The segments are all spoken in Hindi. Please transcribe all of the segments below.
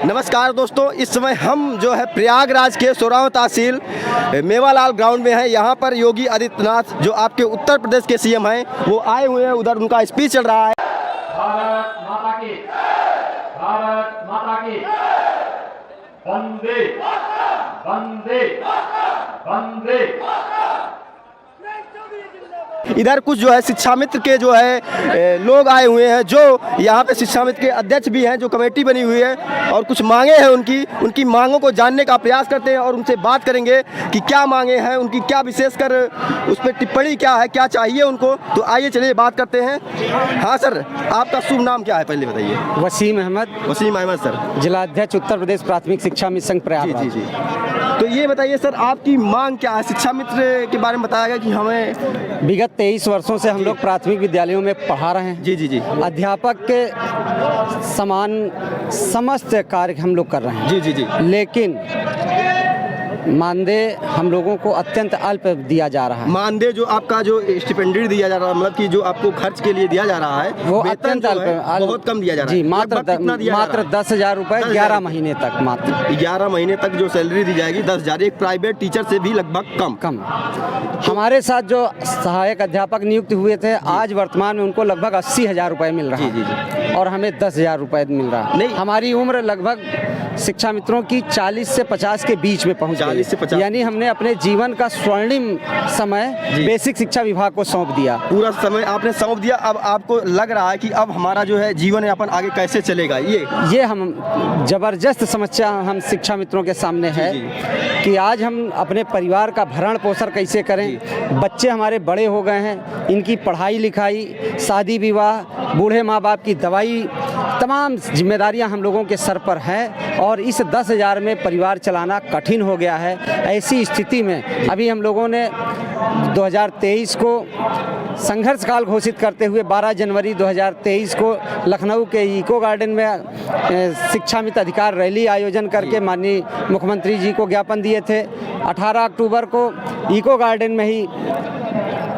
नमस्कार दोस्तों, इस समय हम जो है प्रयागराज के सोराव तहसील मेवालाल ग्राउंड में हैं। यहाँ पर योगी आदित्यनाथ जो आपके उत्तर प्रदेश के सीएम हैं वो आए हुए हैं। उधर उनका स्पीच चल रहा है। भारत माता की, भारत माता की, वंदे वंदे वंदे। इधर कुछ जो है शिक्षा मित्र के जो है लोग आए हुए हैं, जो यहाँ पे शिक्षा मित्र के अध्यक्ष भी हैं, जो कमेटी बनी हुई है और कुछ मांगे हैं उनकी मांगों को जानने का प्रयास करते हैं और उनसे बात करेंगे कि क्या मांगे हैं उनकी, क्या विशेषकर उस पर टिप्पणी क्या है, क्या चाहिए उनको। तो आइए चलिए बात करते हैं। हाँ सर, आपका शुभ नाम क्या है पहले बताइए। वसीम अहमद। वसीम अहमद सर, जिला अध्यक्ष उत्तर प्रदेश प्राथमिक शिक्षा मित्र संघ प्रयागराज। जी जी जी। तो ये बताइए सर, आपकी मांग क्या है? शिक्षा मित्र के बारे में बताया गया कि हमें विगत 23 वर्षों से हम लोग प्राथमिक विद्यालयों में पढ़ा रहे हैं। जी जी जी अध्यापक के समान समस्त कार्य हम लोग कर रहे हैं। जी जी जी। लेकिन मानदेय हम लोगों को अत्यंत अल्प दिया जा रहा है। मानदेय जो आपका जो स्टिपेंडी दिया जा रहा है, मतलब कि जो आपको खर्च के लिए दिया जा रहा है वो वेतन अत्यंत जो अल्प है बहुत कम दिया जा रहा है। जी, मात्र 10,000 रुपए 11 महीने तक। मात्र 11 महीने तक जो सैलरी दी जाएगी 10,000, एक प्राइवेट टीचर से भी लगभग कम। हमारे साथ जो सहायक अध्यापक नियुक्त हुए थे, आज वर्तमान में उनको लगभग 80,000 रुपए मिल रहा है। जी जी जी। और हमें 10,000 रुपए मिल रहा है। नहीं, हमारी उम्र लगभग शिक्षा मित्रों की 40 से 50 के बीच में पहुंच 40 से 50। यानी हमने अपने जीवन का स्वर्णिम समय बेसिक शिक्षा विभाग को सौंप दिया। पूरा समय आपने सौंप दिया। अब आपको लग रहा है कि अब हमारा जो है जीवन यापन आगे कैसे चलेगा? ये हम जबरदस्त समस्या हम शिक्षा मित्रों के सामने है कि आज हम अपने परिवार का भरण पोषण कैसे करें। बच्चे हमारे बड़े हो गए हैं, इनकी पढ़ाई लिखाई, शादी विवाह, बूढ़े माँ बाप की दवाई, तमाम जिम्मेदारियां हम लोगों के सर पर हैं और इस 10,000 में परिवार चलाना कठिन हो गया है। ऐसी स्थिति में अभी हम लोगों ने 2023 को संघर्ष काल घोषित करते हुए 12 जनवरी 2023 को लखनऊ के इको गार्डन में शिक्षा मित्र अधिकार रैली आयोजन करके माननीय मुख्यमंत्री जी को ज्ञापन दिए थे। 18 अक्टूबर को इको गार्डन में ही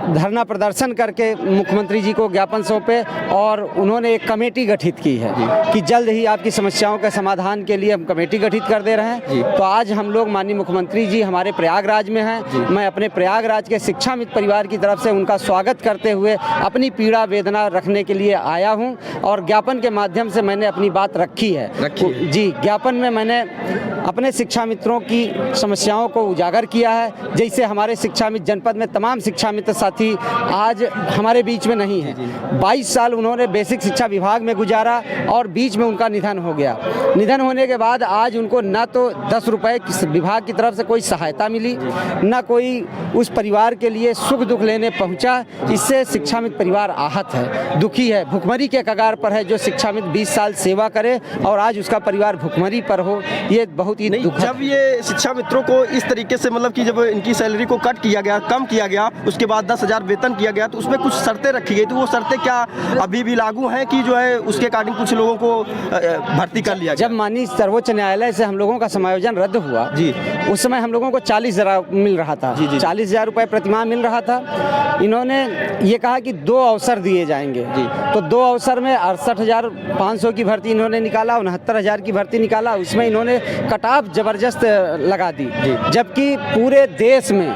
धरना प्रदर्शन करके मुख्यमंत्री जी को ज्ञापन सौंपे और उन्होंने एक कमेटी गठित की है कि जल्द ही आपकी समस्याओं के समाधान के लिए हम कमेटी गठित कर दे रहे हैं। तो आज हम लोग माननीय मुख्यमंत्री जी हमारे प्रयागराज में हैं। मैं अपने प्रयागराज के शिक्षा मित्र परिवार की तरफ से उनका स्वागत करते हुए अपनी पीड़ा वेदना रखने के लिए आया हूं और ज्ञापन के माध्यम से मैंने अपनी बात रखी है। जी, ज्ञापन में मैंने अपने शिक्षा मित्रों की समस्याओं को उजागर किया है। जैसे हमारे शिक्षा मित्र जनपद में तमाम शिक्षा मित्र साथी आज हमारे बीच में नहीं है। 22 साल उन्होंने बेसिक शिक्षा विभाग में गुजारा और बीच में उनका निधन हो गया। निधन होने के बाद आज उनको न तो 10 रुपए विभाग की तरफ से कोई सहायता मिली, न कोई उस परिवार के लिए सुख दुख लेने पहुंचा। इससे शिक्षा मित्र परिवार आहत है, दुखी है, भुखमरी के कगार पर है। जो शिक्षा मित्र 20 साल सेवा करे और आज उसका परिवार भुखमरी पर हो, ये बहुत ही दुख। जब ये शिक्षा मित्रों को इस तरीके से, मतलब कि जब इनकी सैलरी को कट किया गया, कम किया गया, उसके बाद 10,000 वेतन किया गया, तो उसमें कुछ शर्तें रखी गई। तो वो शर्तें क्या अभी भी लागू हैं कि जो है उसके अकॉर्डिंग कुछ लोगों को भर्ती कर लिया? जब माननीय सर्वोच्च न्यायालय से हम लोगों का समायोजन रद्द हुआ जी, उस समय हम लोगों को 40,000 मिल रहा था। 40,000 रुपये प्रतिमाह मिल रहा था। इन्होंने ये कहा कि 2 अवसर दिए जाएंगे जी। तो 2 अवसर में 68,500 की भर्ती इन्होंने निकाला, 69,000 की भर्ती निकाला। उसमें इन्होंने कटाफ जबरदस्त लगा दी, जबकि पूरे देश में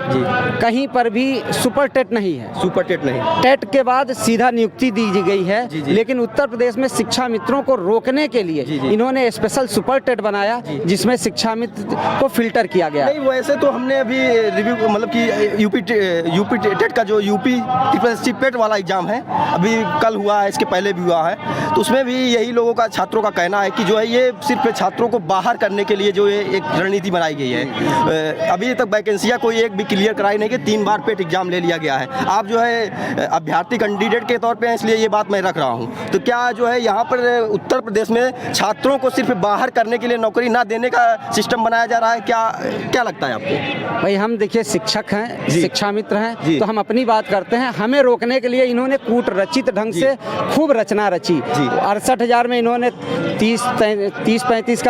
कहीं पर भी सुपर टेट नहीं है। सुपर टेट नहीं, टेट के बाद सीधा नियुक्ति दी गई है। लेकिन उत्तर प्रदेश में शिक्षा मित्रों को रोकने के लिए इन्होंने स्पेशल सुपर टेट बनाया, जिसमें शिक्षा मित्र को फिल्टर किया गया। नहीं, वैसे तो हमने अभी रिव्यू, मतलब कि यूपी टेट का जो यूपी ट्रिपल पेट वाला एग्जाम है अभी कल हुआ है, इसके पहले भी हुआ है, तो उसमें भी यही लोगों का, छात्रों का कहना है कि जो है ये सिर्फ छात्रों को बाहर करने के लिए जो है एक रणनीति बनाई गई है। अभी तक वैकेंसियाँ कोई एक भी क्लियर कराई नहीं कि 3 बार पेट एग्जाम ले लिया गया है। आप जो है अभ्यर्थी कैंडिडेट के तौर पे हैं, इसलिए ये बात मैं रख रहा हूँ। तो क्या जो है यहाँ पर उत्तर प्रदेश में छात्रों को सिर्फ बाहर करने के लिए नौकरी ना देने का सिस्टम बनाया जा रहा है? क्या लगता है आपको? भाई, हम देखिए शिक्षक हैं, शिक्षा मित्र हैं, तो हम अपनी बात करते हैं। हमें रोकने के लिए इन्होंने कूट रचित ढंग से खूब रचना रची। 68,000 में इन्होंने 30-35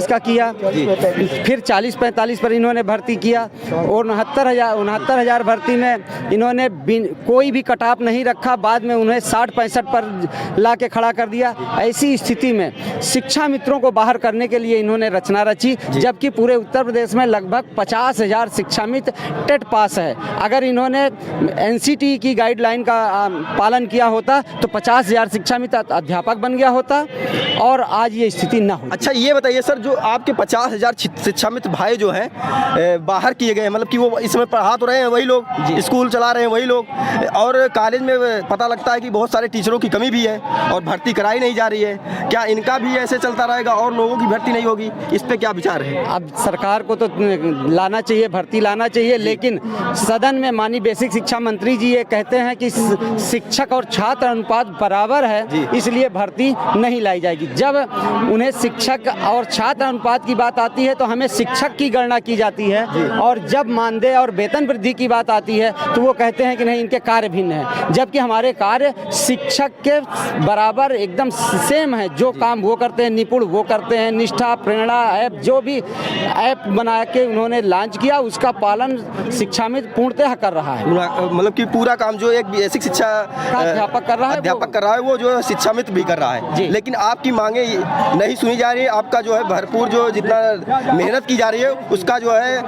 का किया, फिर 40-45 पर इन्होंने भर्ती किया और 69,000 भर्ती में इन्होंने कोई भी कट ऑफ नहीं रखा, बाद में उन्हें 60-65 पर ला के खड़ा कर दिया। ऐसी स्थिति में शिक्षा मित्रों को बाहर करने के लिए इन्होंने रचना रची, जबकि पूरे उत्तर प्रदेश में लगभग 50,000 शिक्षा मित्र टेट पास है। अगर इन्होंने एनसीटी की गाइडलाइन का पालन किया होता तो 50,000 शिक्षा मित्र अध्यापक बन गया होता और आज ये स्थिति न हो। अच्छा ये बताइए सर, जो आपके 50,000 शिक्षा मित्र भाई जो हैं बाहर किए गए, मतलब कि वो इसमें पढ़ा तो रहे हैं वही लोग, स्कूल चला रहे हैं वही लोग, और कॉलेज में पता लगता है कि बहुत सारे टीचरों की कमी भी है और भर्ती कराई नहीं जा रही है। क्या इनका भी ऐसे चलता रहेगा और लोगों की भर्ती नहीं होगी? इस पे क्या विचार है? अब सरकार को तो लाना चाहिए, भर्ती लाना चाहिए, लेकिन सदन में माननीय बेसिक शिक्षा मंत्री जी ये कहते हैं कि शिक्षक और छात्र अनुपात बराबर है, इसलिए भर्ती नहीं लाई जाएगी। जब उन्हें शिक्षक और छात्र अनुपात की बात आती है तो हमें शिक्षक की गणना की जाती है, और जब मानदेय और वेतन वृद्धि की बात आती है तो वो कहते हैं कि नहीं, इनके कार्य भिन्न हैं, जबकि हमारे कार्य शिक्षक के बराबर एकदम सेम है। जो काम वो करते हैं, निपुण वो करते हैं, निष्ठा, प्रेरणा ऐप, जो भी ऐप बना के उन्होंने लॉन्च किया उसका पालन शिक्षा में पूर्णतः कर रहा है। मतलब कि पूरा काम जो एक बेसिक शिक्षा अध्यापक कर रहा है, वो जो शिक्षा मित्र भी कर रहा है, लेकिन आपकी मांगे नहीं सुनी जा रही है। आपका जो है भरपूर जो जितना मेहनत की जा रही है उसका जो है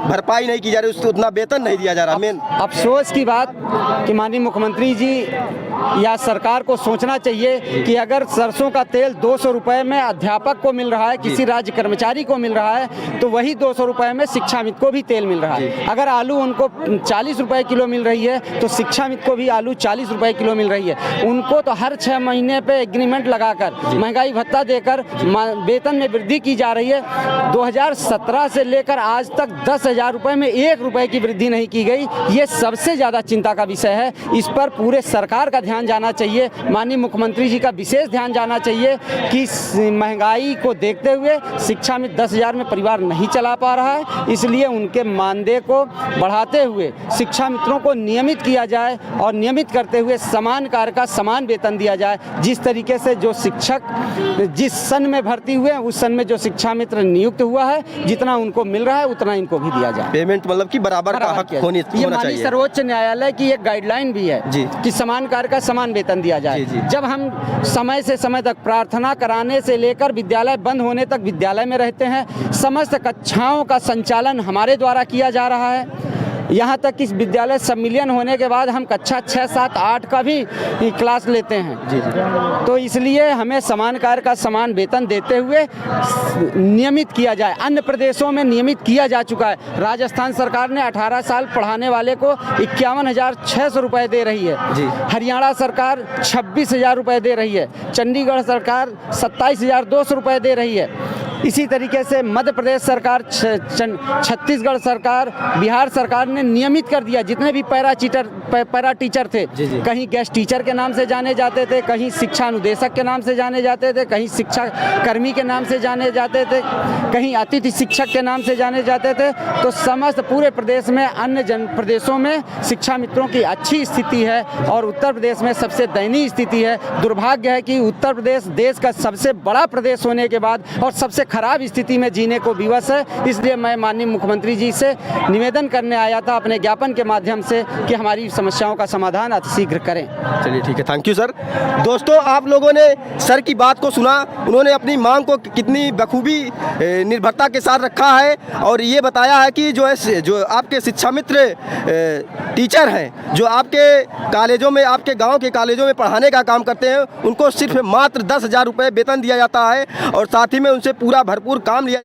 भरपाई नहीं की जा रही, उसको उतना वेतन नहीं दिया जा रहा। मेन अफसोस की बात कि माननीय मुख्यमंत्री जी या सरकार को सोचना चाहिए कि अगर सरसों का तेल 200 रुपए में अध्यापक को मिल रहा है, किसी राज्य कर्मचारी को मिल रहा है, तो वही 200 रुपए में शिक्षा मित्र को भी तेल मिल रहा है। अगर आलू उनको 40 रुपए किलो मिल रही है तो शिक्षा मित्र को भी आलू 40 रुपए किलो मिल रही है। उनको तो हर 6 महीने पे एग्रीमेंट लगाकर महंगाई भत्ता देकर वेतन में वृद्धि की जा रही है। 2017 से लेकर आज तक 10,000 रुपए में 1 रुपए की वृद्धि नहीं की गई। ये सबसे ज़्यादा चिंता का विषय है। इस पर पूरे सरकार का ध्यान जाना चाहिए, माननीय मुख्यमंत्री जी का विशेष ध्यान जाना चाहिए कि महंगाई को देखते हुए शिक्षा में 10,000 में परिवार नहीं चला पा रहा है, इसलिए उनके मानदेय को बढ़ाते हुए शिक्षा मित्रों को नियमित किया जाए और नियमित करते हुए समान कार्य का समान वेतन दिया जाए। जिस तरीके से जो शिक्षक जिस सन में भर्ती हुए उस सन में जो शिक्षा मित्र नियुक्त हुआ है, जितना उनको मिल रहा है उतना इनको भी दिया जाए। पेमेंट मतलब कि बराबर का हक होना चाहिए। सर्वोच्च न्यायालय की एक गाइडलाइन भी है कि समान कार्य का समान वेतन दिया जाए। जब हम समय से समय तक प्रार्थना कराने से लेकर विद्यालय बंद होने तक विद्यालय में रहते हैं, समस्त कक्षाओं का संचालन हमारे द्वारा किया जा रहा है। यहाँ तक कि विद्यालय सम्मिलन होने के बाद हम कक्षा 6, 7, 8 का भी क्लास लेते हैं। तो इसलिए हमें समान कार्य का समान वेतन देते हुए नियमित किया जाए। अन्य प्रदेशों में नियमित किया जा चुका है। राजस्थान सरकार ने 18 साल पढ़ाने वाले को 51,600 रुपये दे रही है। हरियाणा सरकार 26,000 रुपये दे रही है। चंडीगढ़ सरकार 27,200 रुपये दे रही है। इसी तरीके से मध्य प्रदेश सरकार, छत्तीसगढ़ सरकार, बिहार सरकार ने नियमित कर दिया। जितने भी पैरा टीचर थे, कहीं गेस्ट टीचर के नाम से जाने जाते थे, कहीं शिक्षा अनुदेशक के नाम से जाने जाते थे, कहीं शिक्षा कर्मी के नाम से जाने जाते थे, कहीं अतिथि शिक्षक के नाम से जाने जाते थे। तो समस्त पूरे प्रदेश में अन्य प्रदेशों में शिक्षा मित्रों की अच्छी स्थिति है और उत्तर प्रदेश में सबसे दयनीय स्थिति है। दुर्भाग्य है कि उत्तर प्रदेश देश का सबसे बड़ा प्रदेश होने के बाद और सबसे खराब स्थिति में जीने को विवश है। इसलिए मैं माननीय मुख्यमंत्री जी से निवेदन करने आया था अपने ज्ञापन के माध्यम से कि हमारी समस्याओं का समाधान अतिशीघ्र करें। चलिए ठीक है, थैंक यू सर। दोस्तों, आप लोगों ने सर की बात को सुना। उन्होंने अपनी मांग को कितनी बखूबी निर्भरता के साथ रखा है और ये बताया है कि जो आपके शिक्षा मित्र टीचर हैं, जो आपके कॉलेजों में, आपके गाँव के कॉलेजों में पढ़ाने का काम करते हैं, उनको सिर्फ मात्र 10,000 रुपये वेतन दिया जाता है और साथ ही में उनसे पूरा भरपूर काम लिया